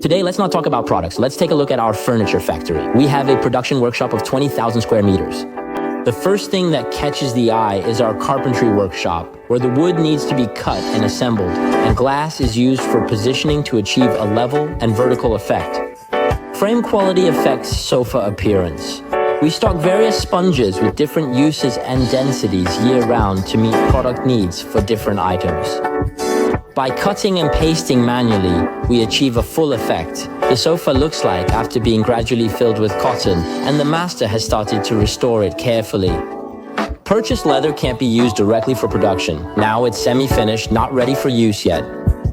Today, let's not talk about products. Let's take a look at our furniture factory. We have a production workshop of 20,000 square meters. The first thing that catches the eye is our carpentry workshop, where the wood needs to be cut and assembled, and glass is used for positioning to achieve a level and vertical effect. Frame quality affects sofa appearance. We stock various sponges with different uses and densities year-round to meet product needs for different items. By cutting and pasting manually, we achieve a full effect. The sofa looks like after being gradually filled with cotton, and the master has started to restore it carefully. Purchased leather can't be used directly for production. Now it's semi-finished, not ready for use yet.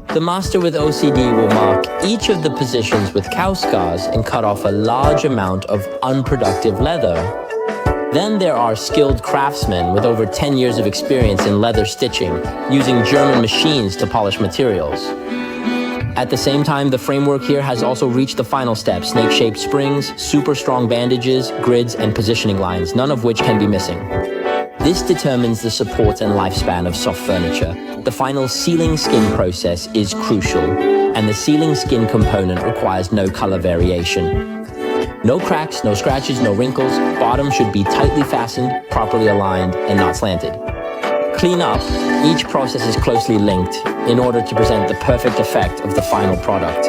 The master with OCD will mark each of the positions with cow scars and cut off a large amount of unproductive leather. Then there are skilled craftsmen with over 10 years of experience in leather stitching, using German machines to polish materials. At the same time, the framework here has also reached the final step: snake-shaped springs, super strong bandages, grids, and positioning lines, none of which can be missing. This determines the support and lifespan of soft furniture. The final sealing skin process is crucial, and the sealing skin component requires no color variation. No cracks, no scratches, no wrinkles. Bottom should be tightly fastened, properly aligned, and not slanted. Clean up. Each process is closely linked in order to present the perfect effect of the final product.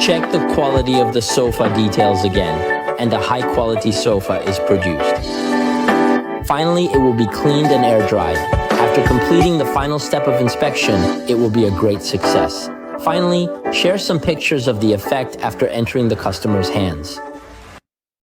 Check the quality of the sofa details again, and a high-quality sofa is produced. Finally, it will be cleaned and air-dried. After completing the final step of inspection, it will be a great success. Finally, share some pictures of the effect after entering the customer's hands.